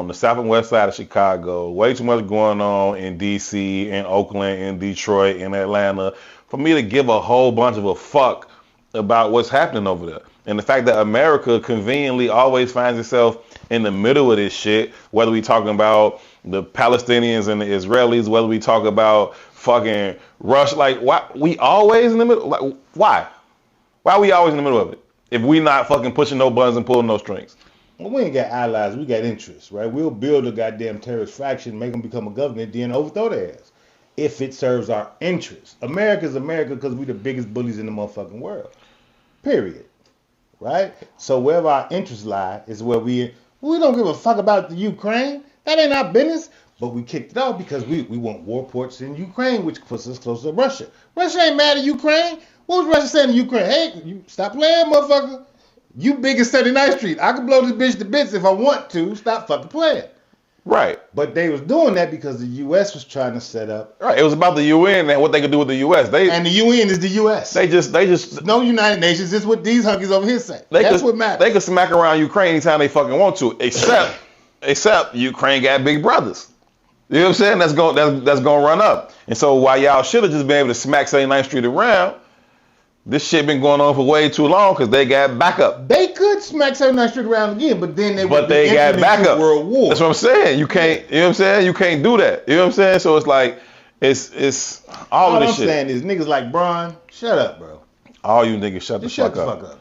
the south and west side of Chicago. Way too much going on in DC, in Oakland, in Detroit, in Atlanta, for me to give a whole bunch of a fuck about what's happening over there. And the fact that America conveniently always finds itself in the middle of this shit, whether we talking about the Palestinians and the Israelis, whether we talk about fucking Russia, like, why we always in the middle? Like, why? Why are we always in the middle of it? If we not fucking pushing no buttons and pulling no strings. Well, we ain't got allies, we got interests, right? We'll build a goddamn terrorist faction, make them become a government, then overthrow their ass. If it serves our interests. America's America because we the biggest bullies in the motherfucking world. Period. Right? So wherever our interests lie is where we don't give a fuck about the Ukraine. That ain't our business. But we kicked it off because we want war ports in Ukraine, which puts us closer to Russia. Russia ain't mad at Ukraine. What was Russia saying to Ukraine? Hey, you stop playing, motherfucker. You big as 39th Street. I can blow this bitch to bits if I want to. Stop fucking playing. Right. But they was doing that because the U.S. was trying to set up. Right. It was about the UN and what they could do with the U.S. And the UN is the U.S. They just no United Nations. This is what these hunkies over here say. That's what matters. They could smack around Ukraine anytime they fucking want to, except Ukraine got big brothers. You know what I'm saying? That's gonna run up. And so while y'all should have just been able to smack 79th Street around, this shit been going on for way too long because they got backup. They could smack 79th Street around again, but then they got backup. World War. That's what I'm saying. You can't. You know what I'm saying? You can't do that. You know what I'm saying? So it's like it's all of this shit. All I'm saying is niggas like Bron, shut up, bro. All you niggas shut the fuck up, bro.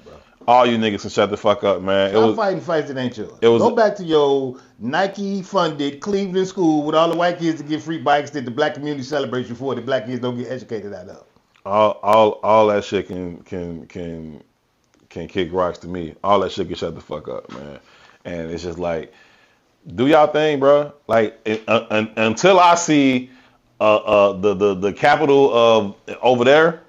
All you niggas can shut the fuck up, man. Stop fighting fights that ain't yours. Go back to your Nike-funded Cleveland school with all the white kids to get free bikes that the black community celebrates you for that black kids don't get educated out of. All that shit can kick rocks to me. All that shit can shut the fuck up, man. And it's just like, do y'all thing, bro. Like until I see the capital of over there,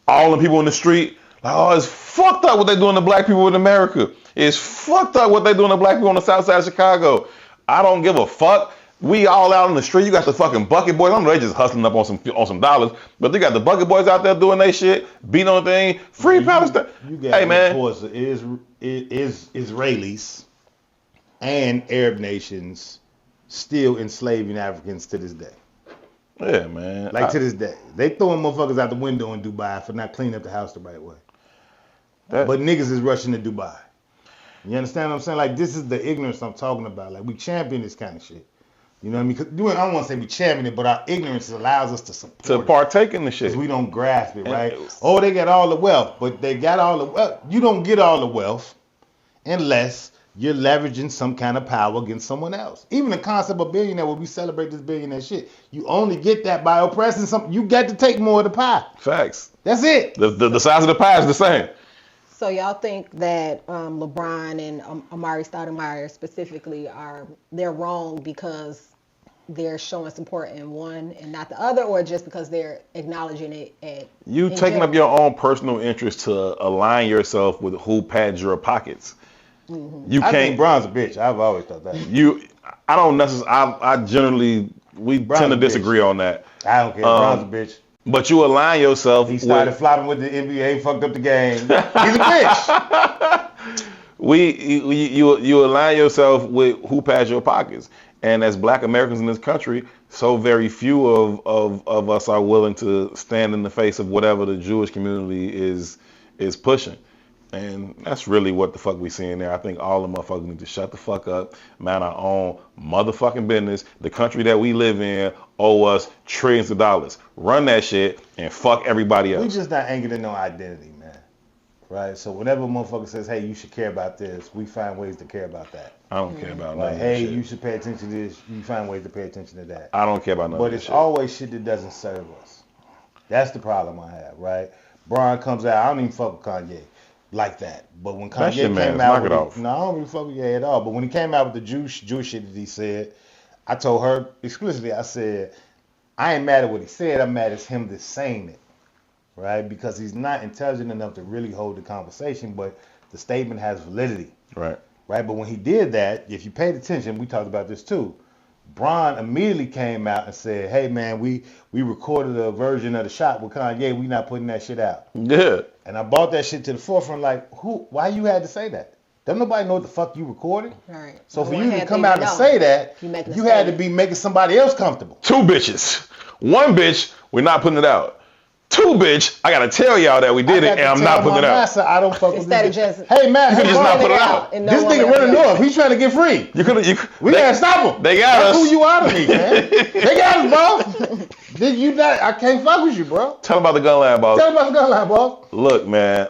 all the people in the street. Like, oh, it's fucked up what they doing to black people in America. It's fucked up what they doing to black people on the south side of Chicago. I don't give a fuck. We all out on the street. You got the fucking bucket boys. I know they just hustling up on some dollars, but they got the bucket boys out there doing their shit, beating on thing. Free Palestine. You got reports of Israelis and Arab nations still enslaving Africans to this day. Yeah, man. To this day. They throwing motherfuckers out the window in Dubai for not cleaning up the house the right way. But niggas is rushing to Dubai. You understand what I'm saying? Like, this is the ignorance I'm talking about. Like, we champion this kind of shit. You know what I mean? 'Cause I don't want to say we champion it, but our ignorance allows us to support to partake in the shit. Because we don't grasp it, right? Oh, they got all the wealth, but they got all the wealth. You don't get all the wealth unless you're leveraging some kind of power against someone else. Even the concept of billionaire, where we celebrate this billionaire shit, you only get that by oppressing something. You got to take more of the pie. Facts. That's it. The size of the pie is the same. So y'all think that LeBron and Amari Stoudemire specifically they're wrong because they're showing support in one and not the other, or just because they're acknowledging it You taking up your own personal interest to align yourself with who pads your pockets. Mm-hmm. You I can't. think Bron's a bitch. I've always thought that. I don't necessarily. I generally we tend to disagree on that. I don't care. Bron's a bitch. But you align yourself. He started flopping with the NBA, fucked up the game. He's a bitch. You align yourself with who pads your pockets. And as Black Americans in this country, so very few of us are willing to stand in the face of whatever the Jewish community is pushing. And that's really what the fuck we seeing there. I think all the motherfuckers need to shut the fuck up, mind our own motherfucking business. The country that we live in owe us trillions of dollars. Run that shit and fuck everybody else. We just not anchored in no identity, man. Right? So whenever a motherfucker says, hey, you should care about this, we find ways to care about that. I don't care about like, none hey, of that you shit. should pay attention to this. You find ways to pay attention to that. I don't care about none but of that it's shit. always shit that doesn't serve us. That's the problem I have, right? Brian comes out, I don't even fuck with Kanye like that. But when Kanye came out with off. no, I don't really fuck with Ye at all. But when he came out with the Jewish shit that he said, I told her explicitly, I said, I ain't mad at what he said, I'm mad at him that's saying it. Right? Because he's not intelligent enough to really hold the conversation, but the statement has validity. Right. Right? But when he did that, if you paid attention, we talked about this too. Bron immediately came out and said, hey man, we recorded a version of the shot with Kanye, we not putting that shit out. Yeah. And I brought that shit to the forefront like, why you had to say that? Don't nobody know what the fuck you recorded. Right. So for you to come out and say that, you had to be making somebody else comfortable. 2 bitches. 1 bitch, we're not putting it out. 2 bitch, I gotta tell y'all that we did it and I'm not putting it out. Master, I don't fuck with Instead of just, hey man, you could just not put it out. This nigga running north. He's trying to get free. We gotta stop him. They got That's us. who you out of me, man. They got us, bro. Did you not? I can't fuck with you, bro. Tell them about the gun line, boss. Tell him about the gun line, boss. Look, man,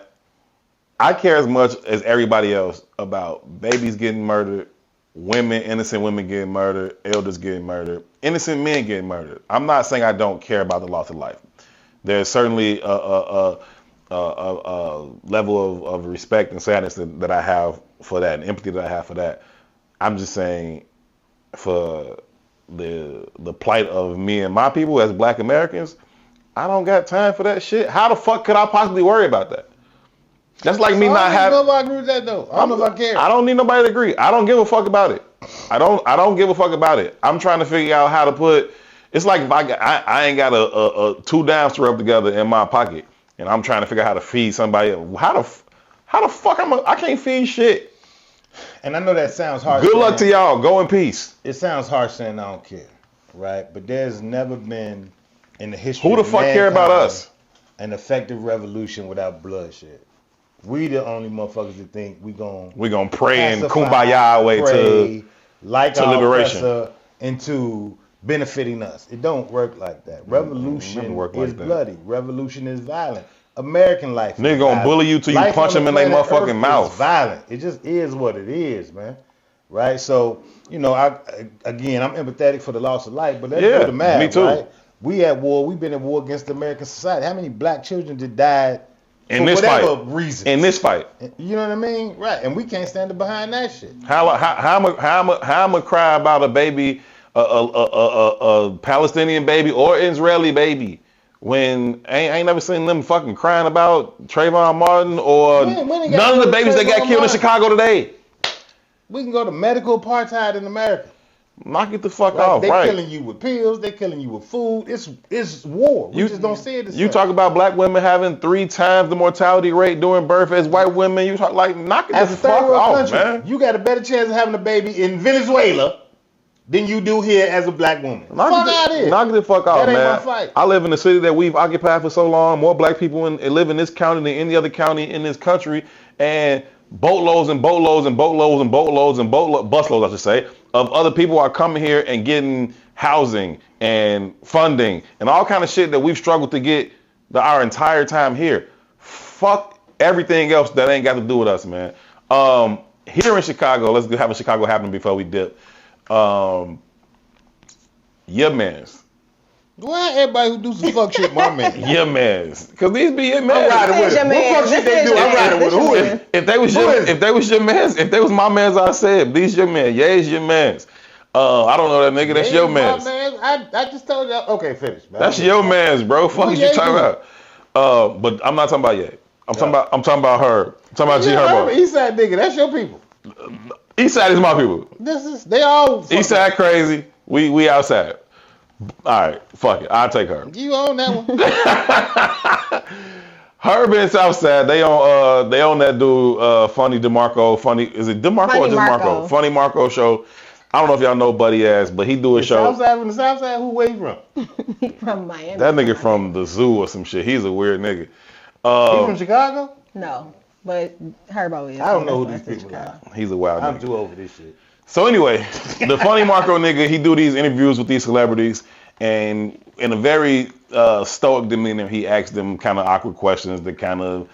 I care as much as everybody else about babies getting murdered, innocent women getting murdered, elders getting murdered, innocent men getting murdered. I'm not saying I don't care about the loss of life. There's certainly a level of respect and sadness that I have for that, and empathy that I have for that. I'm just saying, for the plight of me and my people as Black Americans, I don't got time for that shit. How the fuck could I possibly worry about that? That's like me not having. I don't know if I agree with that though. I don't know if I care. I don't need nobody to agree. I don't give a fuck about it. I don't give a fuck about it. I'm trying to figure out how to put. It's like if I ain't got a 2 dimes to rub together in my pocket, and I'm trying to figure out how to feed somebody else. How the fuck I can't feed shit. And I know that sounds harsh. Good luck to y'all. Go in peace. It sounds harsh saying I don't care, right? But there's never been in the history. Who the fuck care about us? An effective revolution without bloodshed. We the only motherfuckers that think we gonna pray and kumbaya way to liberation into benefiting us. It don't work like that. Revolution is bloody. Revolution is violent. American life. Nigga gonna bully you till you punch them in their motherfucking mouth. Violent. It just is what it is, man. Right? So, I'm empathetic for the loss of life, but let's do the math. Me too. Right? We at war. We've been at war against American society. How many Black children just died in this fight? Reason. In this fight. You know what I mean? Right. And we can't stand behind that shit. How I'm gonna cry about a baby, a Palestinian baby or Israeli baby, when I ain't never seen them fucking crying about Trayvon Martin or none of the babies that got killed in Chicago today. We can go to medical apartheid in America. Knock it the fuck off, They're right? killing you with pills. They're killing you with food. It's war. We just don't see it. You talk about Black women having 3 times the mortality rate during birth as white women. You talk like knock it the fuck off, man. You got a better chance of having a baby in Venezuela than you do here as a Black woman. Knock it the fuck off, man. That ain't my fight. I live in a city that we've occupied for so long. More Black people live in this county than any other county in this country, and boatloads and boatloads and boatloads and boatloads and busloads, I should say, of other people are coming here and getting housing and funding and all kind of shit that we've struggled to get our entire time here. Fuck everything else that ain't got to do with us, man. Here in Chicago, let's have a Chicago happening before we dip. Your mans. Why everybody who do some fuck shit, my man? Your mans. Because these be your mans. I'm riding with it. What fuck shit they do? I'm riding with it. Who is it? If they was your mans, if they was my mans, I said, these your mans. Ye's your mans. I don't know that nigga. That's your man. man. I just told you. Okay, finish, man. That's your man's, bro. Fuck is you talking about? But I'm not talking about Ye. I'm talking about her. I'm talking about G Herbo. Eastside nigga, that's your people. Eastside is my people. They all Eastside crazy. We outside. All right, fuck it. I'll take her. You own that one. Herb and Southside, they own that dude, Funny DeMarco. Is it DeMarco or just Marco? Funny Marco show. I don't know if y'all know Buddy Ass, but he do a show. Southside from the Southside? Where you from? He from Miami. That nigga from the zoo or some shit. He's a weird nigga. He from Chicago? No, but Herbo is. I don't know who these people are. He's a wild nigga. I'm too over this shit. So anyway, the Funny Marco nigga, he do these interviews with these celebrities, and in a very stoic demeanor, he asks them kind of awkward questions that kind of,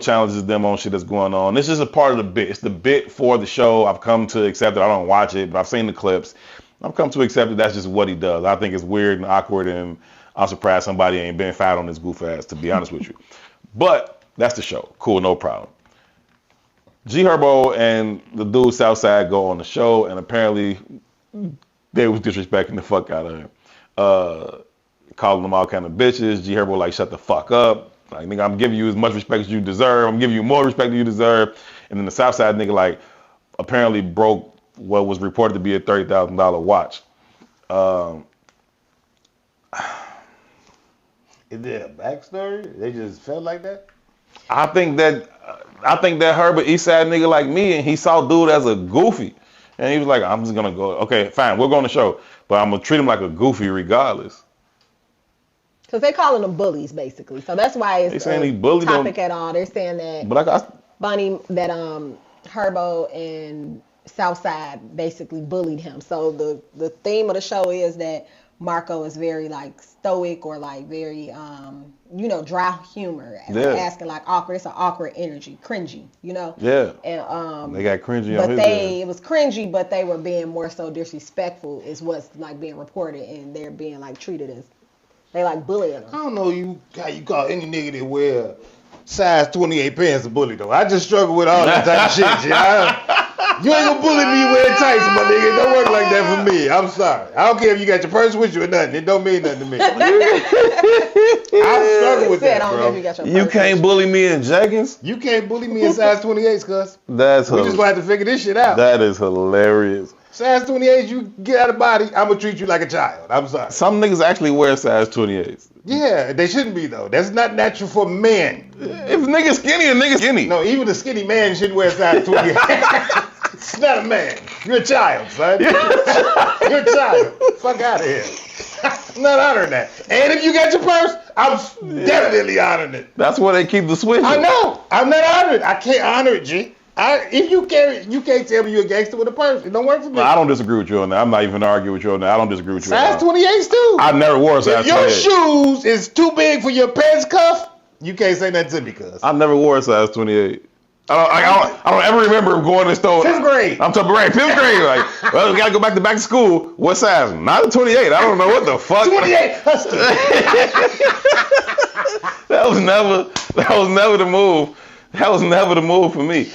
challenges them on shit that's going on. This is a part of the bit. It's the bit for the show. I've come to accept it. I don't watch it, but I've seen the clips. I've come to accept it. That's just what he does. I think it's weird and awkward, and I'm surprised somebody ain't been fat on this goof ass, to be honest with you. But that's the show. Cool, no problem. G Herbo and the dude Southside go on the show, and apparently they was disrespecting the fuck out of him. Calling them all kind of bitches. G Herbo like, shut the fuck up. Like, nigga, I'm giving you as much respect as you deserve. I'm giving you more respect than you deserve. And then the Southside nigga like apparently broke what was reported to be a $30,000 watch. Is there a backstory? They just felt like that? I think that Herbert Eastside nigga like me, and he saw dude as a goofy. And he was like, I'm just gonna go, okay, fine, we'll go on the show, but I'm gonna treat him like a goofy regardless. Because they calling them bullies, basically. So that's why it's they saying he bullied topic them. at all. They're saying that Herbo and Southside basically bullied him. So the theme of the show is that Marco is very like stoic or like very dry humor. Yeah. Asking like awkward. It's an awkward energy, cringy, Yeah. And they got cringy but on his it was cringy, but they were being more so disrespectful is what's like being reported, and they're being like treated as they like bullying them. I don't know how you call any nigga that wear size 28 pants a bully though. I just struggle with all that type of shit. You ain't gonna bully me wearing tights, my nigga. It don't work like that for me. I'm sorry. I don't care if you got your purse with you or nothing. It don't mean nothing to me. I struggle with that, bro. You can't bully me in jeggings? You can't bully me in size 28s, cuz. We just gonna have to figure this shit out. That is hilarious. Size 28s, you get out of body, I'm gonna treat you like a child. I'm sorry. Some niggas actually wear size 28s. Yeah, they shouldn't be though. That's not natural for men. If niggas skinny, a nigga skinny. No, even a skinny man shouldn't wear size 28. It's not a man. You're a child, son. You're a child. Fuck out of here. I'm not honoring that. And if you got your purse, I'm definitely honoring it. That's where they keep the switch. I know. I'm not honoring it. I can't honor it, G. If you can't tell me you're a gangster with a purse. It don't work for me. No, I don't disagree with you on that. I'm not even arguing with you on that. I don't disagree with you. Size 28s too. I never wore a size 28. If your shoes is too big for your pants cuff, you can't say nothing to me, cuz. I never wore a size 28. I don't ever remember going to the store. 5th grade. I'm talking right, 5th grade. Like, well, we gotta go back to school. What size? Not a 28. I don't know what the fuck. 28 Husky. That was never the move. That was never the move for me.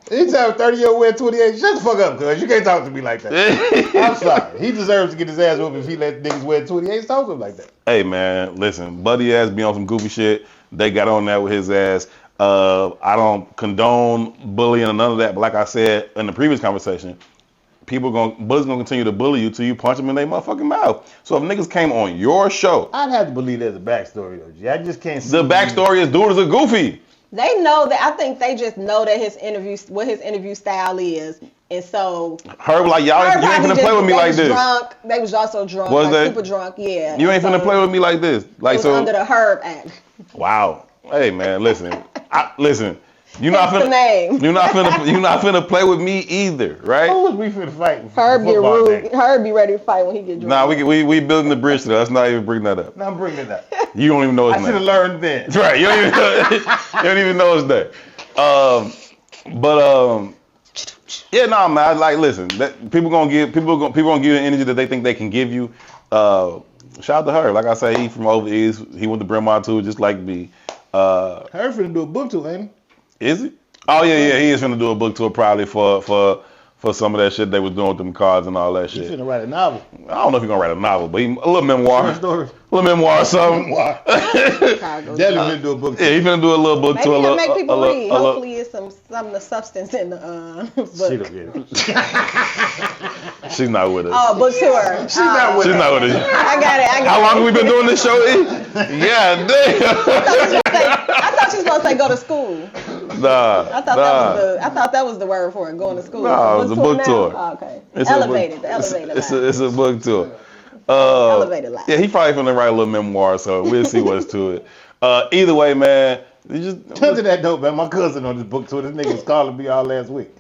Anytime a 30-year-old wear 28, shut the fuck up, cuz. You can't talk to me like that. I'm sorry. He deserves to get his ass whooped if he let niggas wear 28s talk to him like that. Hey, man, listen. Buddy ass be on some goofy shit. They got on that with his ass. I don't condone bullying or none of that, but like I said in the previous conversation, bullies gonna continue to bully you till you punch them in their motherfucking mouth. So if niggas came on your show, I'd have to believe there's a backstory though, G. I just can't see. The backstory is dude is a goofy. They know that. I think they just know that what his interview style is, and so Herb like y'all, you ain't finna play with me like this. Drunk. They was also drunk, was they? Super drunk. Yeah. You ain't finna play with me like this. Like it was so under the Herb Act. Wow. Hey man, listen. Listen. You're not finna play with me either, right? Who was we finna fight? Herb get rude. Herb be ready to fight when he get drunk. Nah, we building the bridge to that. Let's not even bring that up. No, I'm bringing it up. You don't even know his name. I should have learned then. Right. You don't even know his name. Yeah, nah, man. Like, listen, people gonna give you the energy that they think they can give you. Shout out to her. Like I say, he from over east. He went to Bremont too, just like me. Her finna do a book tour, ain't he? Is he? Oh yeah. He is finna do a book tour probably for for some of that shit they was doing with them cards and all that You shit. finna write a novel. I don't know if he's gonna write a novel, but a little memoir. Story. A little memoir or something. Chicago. Definitely finna do a book. Yeah, he's gonna do a little book Maybe tour. he'll make people read. Hopefully, it's some of the substance in the book. She don't get it. She's not with us. Oh, book tour. She's not with She's us. not with us. I got it. How long have we been doing this show, E? Yeah, damn. I thought you was supposed to say go to school. Nah. I thought that was the word for it, going to school. No, it's a book tour. Oh, okay. It's Elevated. a The book, elevated. it's a book tour. Elevated life. Yeah, he probably finna write a little memoir, so we'll see what's to it. Either way, man, you just Tell to that dope, man. My cousin on this book tour. This nigga was calling me all last week.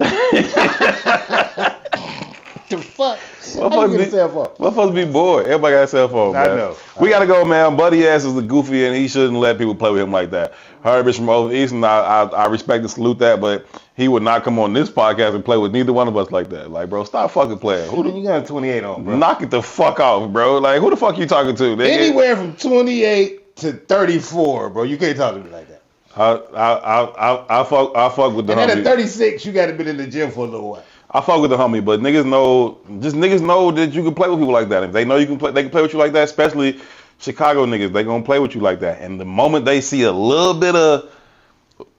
The fuck? How you get a cell phone? Motherfuckers be bored. Everybody got a cell phone, man. I know. We gotta go, man. Buddy ass is a goofy, and he shouldn't let people play with him like that. Herb is from over east, and I respect and salute that, but he would not come on this podcast and play with neither one of us like that. Like, bro, stop fucking playing. You got a 28 on, bro. Knock it the fuck off, bro. Like, who the fuck you talking to? Nigga? Anywhere from 28 to 34, bro. You can't talk to me like that. I fuck with the And then homie. at 36, you got to be in the gym for a little while. I fuck with the homie, but niggas know that you can play with people like that. If they know you can play, they can play with you like that. Especially Chicago niggas, they gonna play with you like that. And the moment they see a little bit of,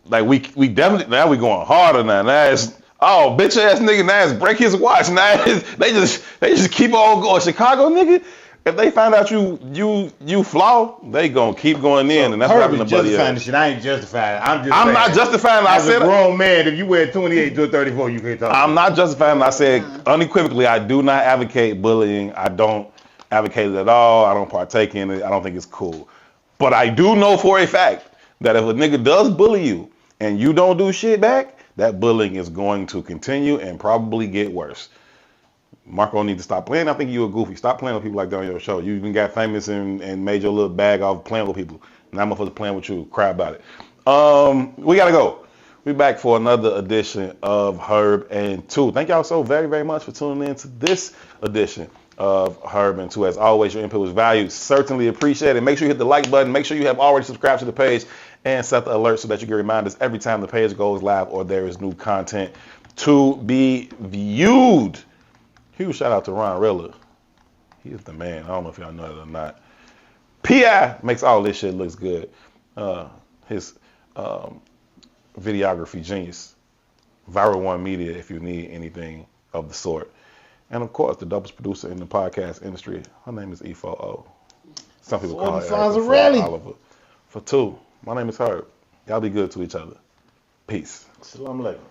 like we definitely now we going harder now. Now it's bitch ass nigga. Now it's break his watch. Now they just keep on going. Chicago nigga, if they find out you flaw, they gonna keep going in, and that's what happened to Buddy. Justifying this shit. I ain't justifying it. I'm not justifying it. I As said a grown man, if you wear 28 to 34, you can't talk. I'm not justifying it. I said unequivocally, I do not advocate bullying. I don't advocate it at all. I don't partake in it. I don't think it's cool. But I do know for a fact that if a nigga does bully you and you don't do shit back, that bullying is going to continue and probably get worse. Marco need to stop playing. I think you a goofy. Stop playing with people like that on your show. You even got famous and made your little bag off playing with people. Now I'm motherfuckers playing with you. Cry about it. We gotta go. We back for another edition of Herb and Two. Thank y'all so very, very much for tuning in to this edition of Herb and Two. As always, your input was valued. Certainly appreciate it. Make sure you hit the like button. Make sure you have already subscribed to the page and set the alert so that you get reminders every time the page goes live or there is new content to be viewed. Huge shout out to Ron Rilla. He's the man. I don't know if y'all know that or not. P.I. makes all this shit looks good. His videography genius. Viral One Media if you need anything of the sort. And of course, the dopest producer in the podcast industry. Her name is E4O. Some people call her Oliver. For Two, my name is Herb. Y'all be good to each other. Peace. Assalamu alaikum.